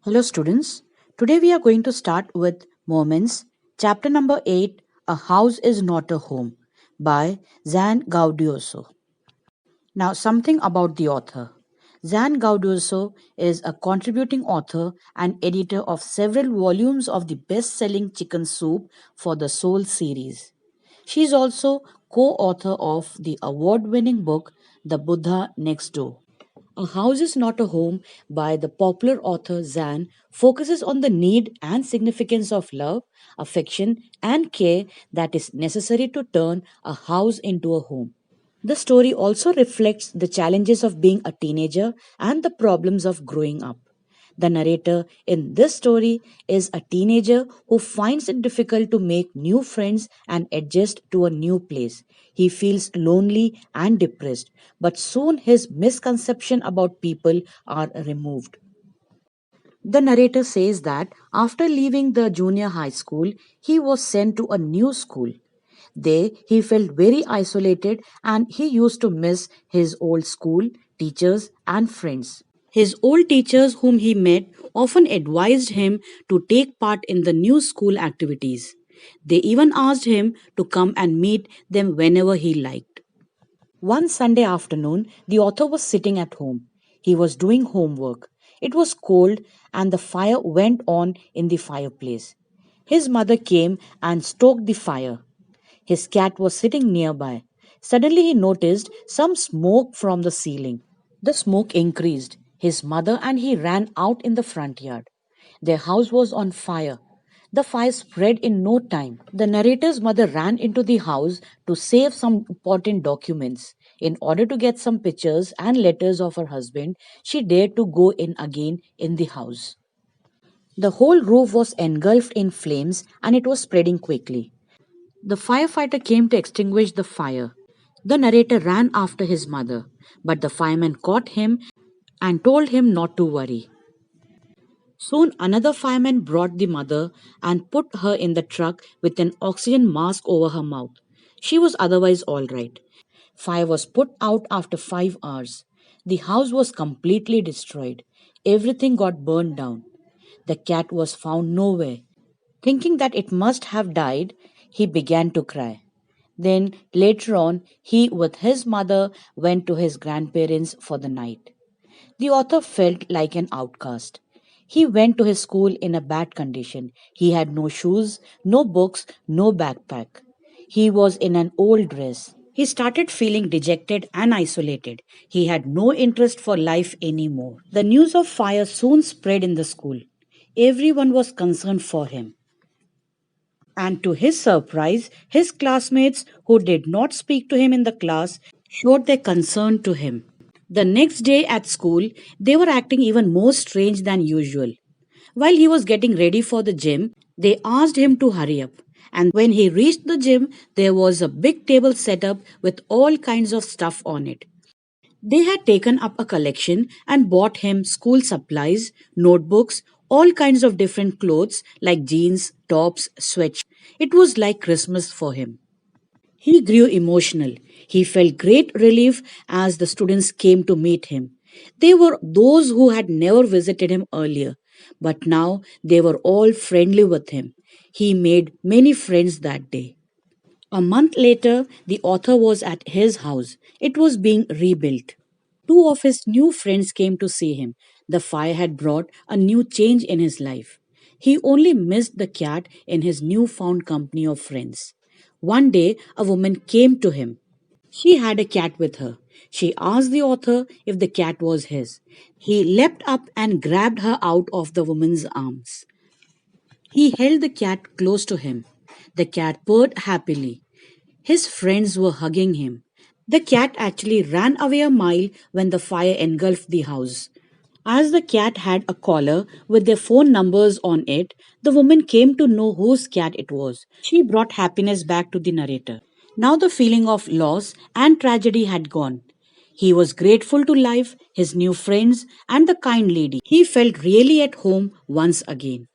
Hello, students. Today we are going to start with Moments, chapter number 8 A House is Not a Home by Zan Gaudioso. Now, something about the author. Zan Gaudioso is a contributing author and editor of several volumes of the best selling Chicken Soup for the Soul series. She is also co author of the award winning book The Buddha Next Door. A House is Not a Home by the popular author Zan focuses on the need and significance of love, affection, and care that is necessary to turn a house into a home. The story also reflects the challenges of being a teenager and the problems of growing up. The narrator in this story is a teenager who finds it difficult to make new friends and adjust to a new place. He feels lonely and depressed, but soon his misconception about people are removed. The narrator says that after leaving the junior high school, he was sent to a new school. There, he felt very isolated and he used to miss his old school, teachers, and friends. His old teachers, whom he met, often advised him to take part in the new school activities. They even asked him to come and meet them whenever he liked. One Sunday afternoon, the author was sitting at home. He was doing homework. It was cold and the fire went on in the fireplace. His mother came and stoked the fire. His cat was sitting nearby. Suddenly, he noticed some smoke from the ceiling. The smoke increased. His mother and he ran out in the front yard. Their house was on fire. The fire spread in no time. The narrator's mother ran into the house to save some important documents. In order to get some pictures and letters of her husband, she dared to go in again in the house. The whole roof was engulfed in flames and it was spreading quickly. The firefighter came to extinguish the fire. The narrator ran after his mother, but the fireman caught him and told him not to worry. Soon another fireman brought the mother and put her in the truck with an oxygen mask over her mouth. She was otherwise all right. Fire was put out after 5 hours. The house was completely destroyed. Everything got burned down. The cat was found nowhere. Thinking that it must have died, he began to cry. Then later on, he with his mother went to his grandparents for the night. The author felt like an outcast. He went to his school in a bad condition. He had no shoes, no books, no backpack. He was in an old dress. He started feeling dejected and isolated. He had no interest for life anymore. The news of fire soon spread in the school. Everyone was concerned for him. And to his surprise, his classmates who did not speak to him in the class showed their concern to him. The next day at school, they were acting even more strange than usual. While he was getting ready for the gym, they asked him to hurry up. And when he reached the gym, there was a big table set up with all kinds of stuff on it. They had taken up a collection and bought him school supplies, notebooks, all kinds of different clothes like jeans, tops, sweatshirts. It was like Christmas for him. He grew emotional. He felt great relief as the students came to meet him. They were those who had never visited him earlier, but now they were all friendly with him. He made many friends that day. A month later, the author was at his house. It was being rebuilt. Two of his new friends came to see him. The fire had brought a new change in his life. He only missed the cat in his newfound company of friends. One day, a woman came to him. She had a cat with her. She asked the author if the cat was his. He leapt up and grabbed her out of the woman's arms. He held the cat close to him. The cat purred happily. His friends were hugging him. The cat actually ran away a mile when the fire engulfed the house. As the cat had a collar with their phone numbers on it, the woman came to know whose cat it was. She brought happiness back to the narrator. Now the feeling of loss and tragedy had gone. He was grateful to life, his new friends, and the kind lady. He felt really at home once again.